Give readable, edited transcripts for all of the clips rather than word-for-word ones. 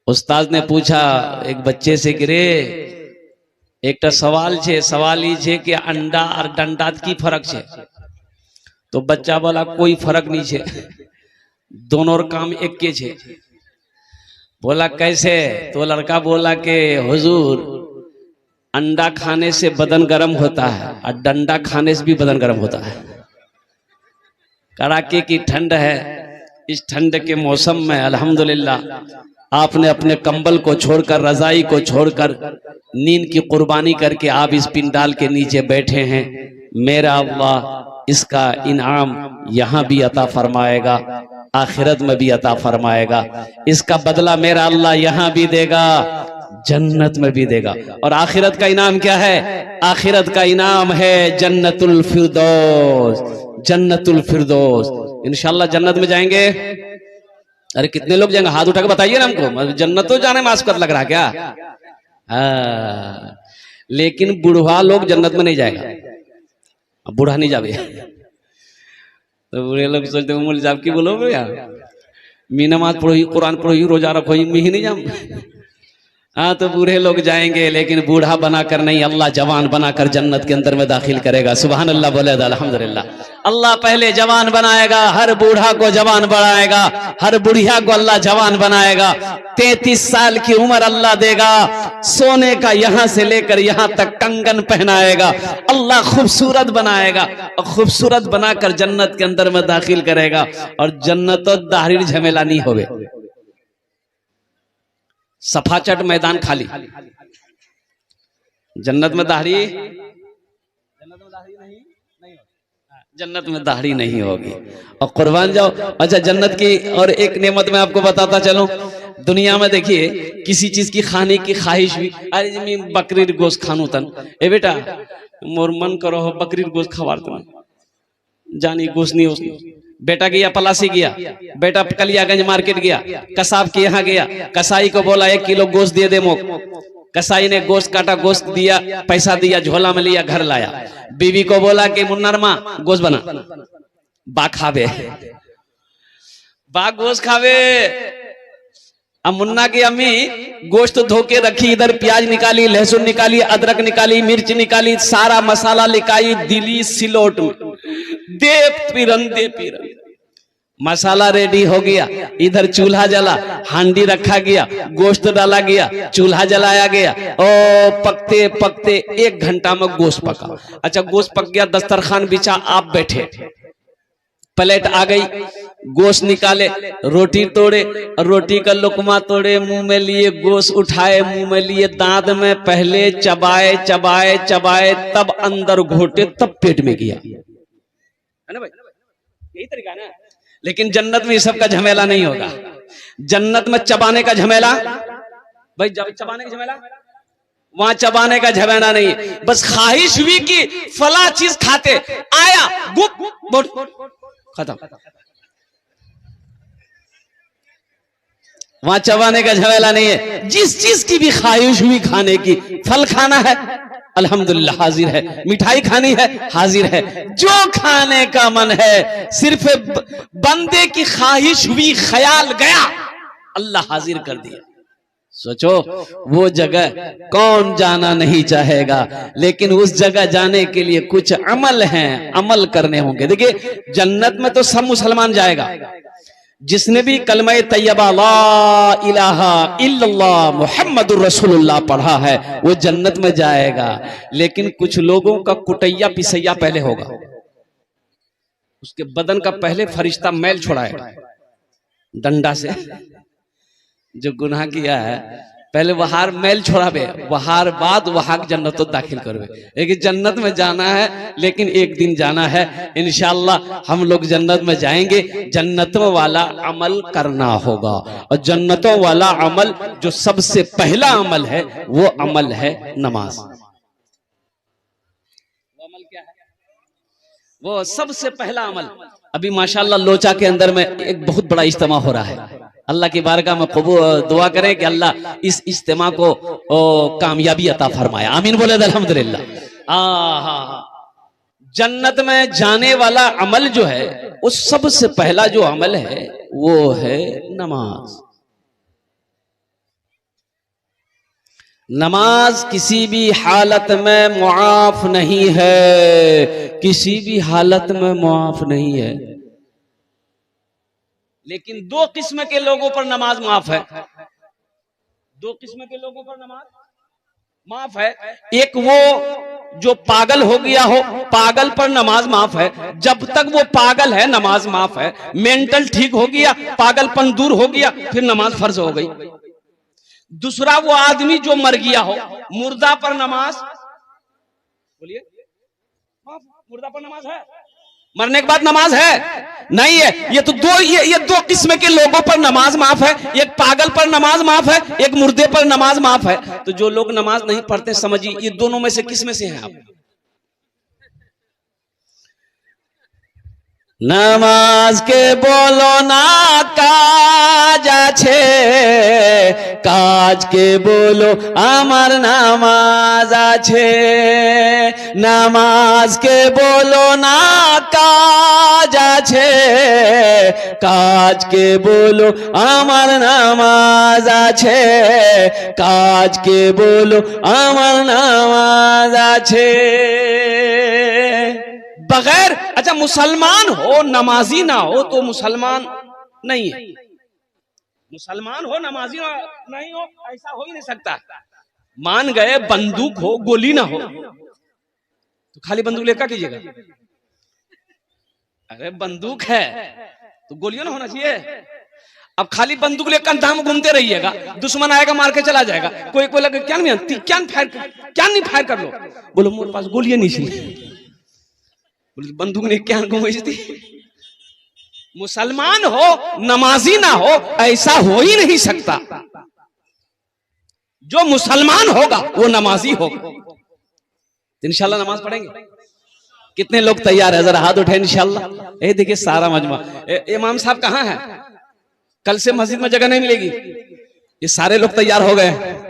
उस्ताद ने पूछा एक बच्चे से कि रे एक सवाल छे, सवाल ई छे कि अंडा और डंडा की फर्क छे। तो बच्चा बोला कोई फर्क नहीं छे, दोनों काम एक के छे। बोला कैसे? तो लड़का बोला कि हुजूर अंडा खाने से बदन गर्म होता है और डंडा खाने से भी बदन गर्म होता है। कड़ाके की ठंड है, इस ठंड के मौसम में अल्हम्दुलिल्लाह आपने अपने कंबल को छोड़कर, रजाई को छोड़कर, नींद की कुर्बानी करके आप इस पिंडाल के नीचे बैठे हैं। मेरा अल्लाह इसका इनाम यहाँ भी अता फरमाएगा, आखिरत में भी अता फरमाएगा। इसका बदला मेरा अल्लाह यहाँ भी देगा, जन्नत में भी देगा। और आखिरत का इनाम क्या है? आखिरत का इनाम है जन्नतुल फिरदौस, जन्नतुल फिरदौस। इंशाल्लाह जन्नत में जाएंगे। अरे कितने लोग जाएंगे? हाथ उठा के बताइए ना हमको। जन्नत तो जाने में आसकत लग रहा है क्या? लेकिन बुढ़वा लोग जन्नत में नहीं जाएगा, बूढ़ा नहीं जावे। तो बूढ़े लोग सोचते मुल जाब की बोलो भैया, मी नमाज पढ़ो, कुरान पढ़ो, रोजा रखो, मी ही नहीं जाम। हाँ तो बूढ़े लोग जाएंगे, लेकिन बूढ़ा बनाकर नहीं, अल्लाह जवान बनाकर जन्नत के अंदर में दाखिल करेगा। सुभान अल्लाह बोले अल्हम्दुलिल्लाह। अल्लाह पहले जवान बनाएगा, हर बूढ़ा को जवान बनाएगा, हर बुढ़िया को अल्लाह जवान बनाएगा। 33 साल की उम्र अल्लाह देगा, सोने का यहाँ से लेकर यहाँ तक कंगन पहनाएगा, अल्लाह खूबसूरत बनाएगा और खूबसूरत बनाकर जन्नत के अंदर में दाखिल करेगा। और जन्नत दाहरी झमेला नहीं होवे, सफाचट मैदान खाली। जन्नत में दाढ़ी, जन्नत में दाढ़ी नहीं होगी। और कुर्बान जाओ। अच्छा जन्नत की और एक नेमत मैं आपको बताता चलूं। दुनिया में देखिए किसी चीज की खाने की ख्वाहिश भी, अरे मैं बकरी गोश्त खानू तन, ए बेटा मोर मन करो हो बकरी गोश्त खवार तुम जानी गोश्त नहीं उसने। बेटा गया पलासी गया, बेटा कलियागंज मार्केट गया, कसाब के यहाँ गया, कसाई को बोला 1 किलो गोश्त दे दे मोक। कसाई ने गोश्त काटा, गोश्त दिया, पैसा दिया, झोला में लिया, घर लाया। बीवी को बोला कि मुन्नरमा गोश्त बना, बा खावे, बा गोश्त खावे। अब मुन्ना की अम्मी गोश्त धो के रखी, इधर प्याज निकाली, लहसुन निकाली, अदरक निकाली, मिर्च निकाली, सारा मसाला निकाली, दिली सिलोट में दे पीरन, दे पीरन। मसाला रेडी हो गया, इधर चूल्हा जला, हांडी रखा गया, गोश्त डाला गया, चूल्हा जलाया गया। ओ पकते पकते 1 घंटा में गोश्त पका। अच्छा गोश्त पक गया, दस्तरखान बिछा, आप बैठे, प्लेट आ गई, गोश्त निकाले, रोटी तोड़े, रोटी का लुकमा तोड़े, मुंह में लिए, गोश्त उठाए, मुंह में लिए, दांत में पहले चबाए चबाए चबाए, तब अंदर घोटे, तब पेट में गया, है ना भाई? यही तरीका है ना। लेकिन जन्नत में ये सब का झमेला नहीं होगा। जन्नत में चबाने का झमेला, भाई चबाने का झमेला, वहां चबाने का झमेला नहीं। बस ख्वाहिश हुई कि फला चीज खाते, आया गुप खत्म। वहां चबाने का झमेला नहीं है। जिस चीज की भी ख्वाहिश हुई खाने की, फल खाना है अल्हम्दुलिल्लाह हाजिर है, मिठाई खानी है हाजिर है, जो खाने का मन है, सिर्फ बंदे की ख्वाहिश हुई, ख्याल गया, अल्लाह हाजिर कर दिया। सोचो वो जगह कौन जाना नहीं चाहेगा, लेकिन उस जगह जाने के लिए कुछ अमल हैं, अमल करने होंगे। देखिए जन्नत में तो सब मुसलमान जाएगा, जिसने भी कलमा तैयबा ला इलाहा इल्लल्लाह मुहम्मदुर रसूलुल्लाह पढ़ा है वो जन्नत में जाएगा। लेकिन कुछ लोगों का कुटैया पिसैया पहले होगा, उसके बदन का पहले फरिश्ता मैल छुड़ाएगा डंडा से। जो गुनाह किया है पहले वहार मैल छोड़ावे, वहार बाद वहां जन्नत दाखिल करवे। लेकिन जन्नत में जाना है, लेकिन एक दिन जाना है इंशाअल्लाह। हम लोग जन्नत में जाएंगे, जन्नतों वाला अमल करना होगा। और जन्नतों वाला अमल जो सबसे पहला अमल है वो अमल है नमाज। वो अमल क्या है? वो सबसे पहला अमल। अभी माशाअल्लाह लोचा के अंदर में एक बहुत बड़ा इज्तिमा हो रहा है। अल्लाह की बारगाह में दुआ करें कि अल्लाह इस इज्तिमा को कामयाबी अता फरमाया। आमीन बोले अल्हम्दुलिल्लाह। जन्नत में जाने वाला अमल जो है, वो सबसे पहला जो अमल है वो है नमाज। नमाज किसी भी हालत में मुआफ नहीं है, किसी भी हालत में मुआफ नहीं है। लेकिन दो किस्म के लोगों पर नमाज माफ है, दो किस्म के लोगों पर नमाज माफ है। एक वो जो पागल हो गया हो, पागल पर नमाज माफ है, जब तक वो पागल है नमाज माफ है। मेंटल ठीक हो गया, पागलपन दूर हो गया, फिर नमाज फर्ज हो गई। दूसरा वो आदमी जो मर गया हो, मुर्दा पर नमाज, बोलिए मुर्दा पर नमाज है, मरने के बाद नमाज है नहीं है। ये तो ये दो किस्म के लोगों पर नमाज माफ है, एक पागल पर नमाज माफ है, एक मुर्दे पर नमाज माफ है। तो जो लोग नमाज नहीं पढ़ते, समझिए ये दोनों में से किस में से हैं आप? नमाज के बोलो ना काज आछे, काज के बोलो आमार नामाज आछे। नमाज के बोलो ना काज आछे, काज के बोलो आमार नामाज आछे, काज के बोलो आमार नामाज आछे। बगैर, अच्छा मुसलमान हो नमाजी ना हो तो मुसलमान नहीं है, मुसलमान हो नमाजी नहीं हो ऐसा हो ही नहीं सकता। मान गए बंदूक हो गोली ना हो तो खाली बंदूक लेकर कीजिएगा? अरे बंदूक है तो गोलियां ना होना चाहिए। अब खाली बंदूक लेकर धाम घूमते रहिएगा, दुश्मन आएगा मार के चला जाएगा। कोई कोई लगे क्या नहीं, क्या नहीं फायर कर लो, बोलो मेरे पास गोलियां नहीं चाहिए, बंदूक ने क्या घूमती। मुसलमान हो नमाजी ना हो ऐसा हो ही नहीं सकता। जो मुसलमान होगा वो नमाजी होगा। इंशाल्लाह नमाज पढ़ेंगे। कितने लोग तैयार है? जरा हाथ उठाए इंशाल्लाह। ये देखिए सारा मजमा। इमाम साहब कहाँ है? कल से मस्जिद में जगह नहीं मिलेगी। ये सारे लोग तैयार हो गए।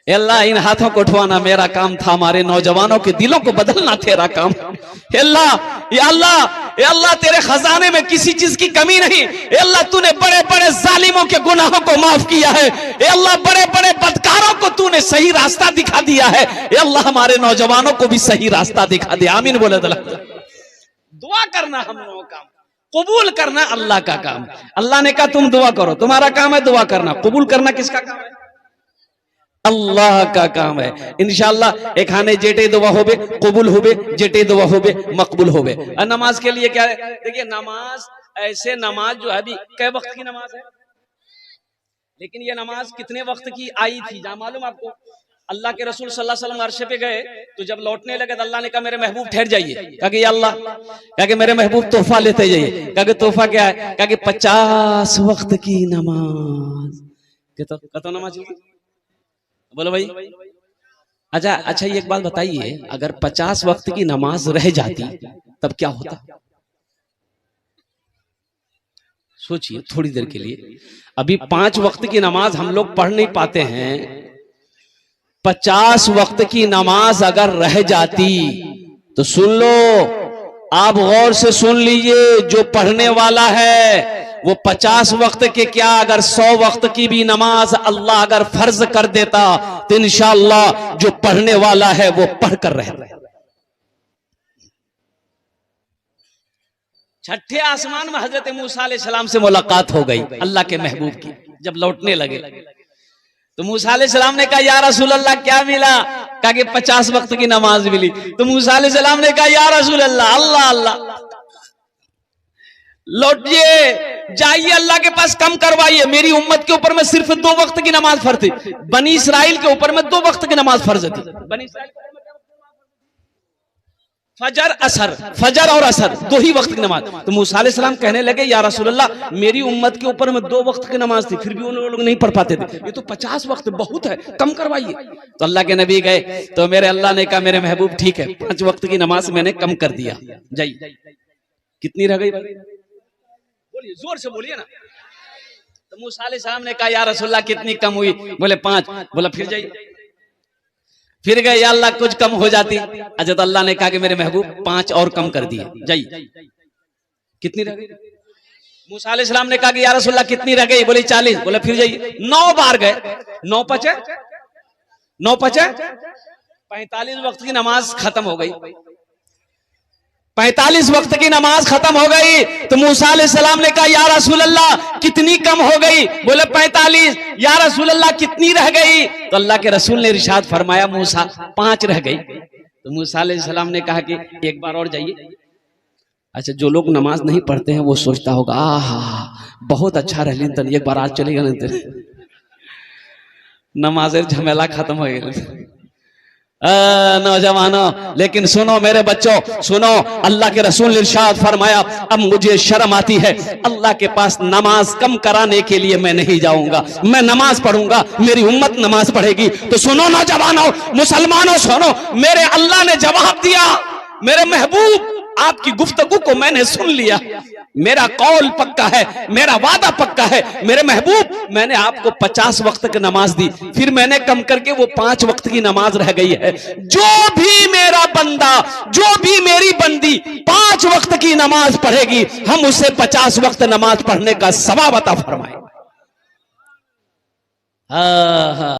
अल्लाह इन हाथों को उठवाना मेरा काम था, हमारे नौजवानों के दिलों को बदलना तेरा काम। अल्लाह या अल्लाह तेरे खजाने में किसी चीज की कमी नहीं। अल्लाह तूने बड़े बड़े जालिमों के गुनाहों को माफ किया है। अल्लाह बड़े बड़े बदकारों को तूने सही रास्ता दिखा दिया है। अल्लाह हमारे नौजवानों को भी सही रास्ता दिखा दे। आमीन बोले। दुआ करना हम लोगों का, कबूल करना अल्लाह का काम। अल्लाह ने कहा तुम दुआ करो, तुम्हारा काम है दुआ करना। कबूल करना किसका काम है? अल्लाह का काम है। इंशाअल्लाह एक खाने जेटे दुआ होबे कबूल होबे, जेटे दुआ होबे मकबूल होबे। और नमाज के लिए क्या है? देखिए नमाज ऐसे, नमाज जो है अभी कई वक्त की नमाज है, लेकिन ये नमाज कितने वक्त की आई थी जहां मालूम आपको? अल्लाह के रसूल सल्लल्लाहु अलैहि वसल्लम अर्शे पे गए तो जब लौटने लगे तो अल्लाह ने कहा मेरे महबूब ठहर जाइए। कहा कि अल्लाह, कहा कि मेरे महबूब तोहफा लेते जाइए। कहा कि तोहफा क्या है? कहा कि 50 वक्त की नमाज। कहता नमाज बोलो भाई। अच्छा ये एक बात बताइए, अगर 50 वक्त की नमाज रह जाती तब क्या होता? सोचिए थोड़ी देर के लिए। अभी 5 वक्त की नमाज हम लोग पढ़ नहीं पाते हैं, 50 वक्त की नमाज अगर रह जाती तो सुन लो, आप गौर से सुन लीजिए, जो पढ़ने वाला है वो 50 वक्त के क्या, अगर 100 वक्त की भी नमाज अल्लाह अगर फर्ज कर देता तो इंशाअल्लाह जो पढ़ने वाला है वो पढ़ कर रहे। छठे आसमान में हजरत मूसा अलैहिस्सलाम से मुलाकात हो गई अल्लाह के महबूब की। जब लौटने लगे तो मूसा अलैहिस्सलाम ने कहा या रसूल अल्लाह क्या मिला? कहा कि 50 वक्त की नमाज मिली। तो मूसा अलैहिस्सलाम ने कहा या रसूल अल्लाह, अल्लाह अल्लाह लौटिए, जाइए अल्लाह के पास कम करवाइए। मेरी उम्मत के ऊपर में सिर्फ 2 वक्त की नमाज फर्ज थी, बनी इसराइल के ऊपर में 2 वक्त की नमाज फर्ज थी। बनी इसराइल फजर असर, फजर और असर 2 ही वक्त की नमाज। तो मूसा अलैहिस्सलाम कहने लगे या रसूल अल्लाह मेरी उम्मत के ऊपर में 2 वक्त की नमाज थी, फिर भी उन लोग नहीं पढ़ पाते थे, ये तो 50 वक्त बहुत है, कम करवाइए। तो अल्लाह के नबी गए तो मेरे अल्लाह ने कहा मेरे महबूब ठीक है, 5 वक्त की नमाज मैंने कम कर दिया, जाइए। कितनी रह गई? बोलिए, जोर से बोलिए ना। तो मूसा अलैहिस्सलाम ने कहा या रसूल अल्लाह कितनी कम हुई? बोले 5। बोला फिर जाइए। फिर गए या अल्लाह कुछ कम हो जाती। अच्छा तो अल्लाह ने कहा कि मेरे महबूब 5 और कम कर दिए, जाइए। कितनी रह गई? मूसा अलैहिस्सलाम ने कहा कि या रसूल अल्लाह कितनी रह गई? बोले 40। बोले फिर जाइए। 9 बार गए, 9 5 9 5 45 वक्त की नमाज खत्म हो गई। 45 वक्त की नमाज खत्म हो गई तो मूसा अलैहिस्सलाम ने कहा या रसूल अल्लाह कितनी कम हो गई? बोले 45। या रसूल अल्लाह कितनी रह गई? तो अल्लाह के रसूल ने इरशाद फरमाया मूसा 5 रह गई। तो मूसा अलैहिस्सलाम ने कहा कि एक बार और जाइए। अच्छा, जो लोग नमाज नहीं पढ़ते हैं वो सोचता होगा आहा बहुत अच्छा रह लेन, एक बार आज चलेगा ना नमाजेर झमेला खत्म हो गई। नौजवानों, लेकिन सुनो मेरे बच्चों, सुनो, अल्लाह के रसूल ने इरशाद फरमाया अब मुझे शर्म आती है, अल्लाह के पास नमाज कम कराने के लिए मैं नहीं जाऊंगा, मैं नमाज पढ़ूंगा, मेरी उम्मत नमाज पढ़ेगी। तो सुनो नौजवानों, मुसलमानों सुनो, मेरे अल्लाह ने जवाब दिया, मेरे महबूब आपकी गुफ्तगू को मैंने सुन लिया, मेरा कौल पक्का है, मेरा वादा पक्का है, मेरे महबूब मैंने आपको 50 वक्त की नमाज दी, फिर मैंने कम करके वो 5 वक्त की नमाज रह गई है। जो भी मेरा बंदा, जो भी मेरी बंदी 5 वक्त की नमाज पढ़ेगी, हम उसे 50 वक्त नमाज पढ़ने का सवाब अता फरमाएंगे।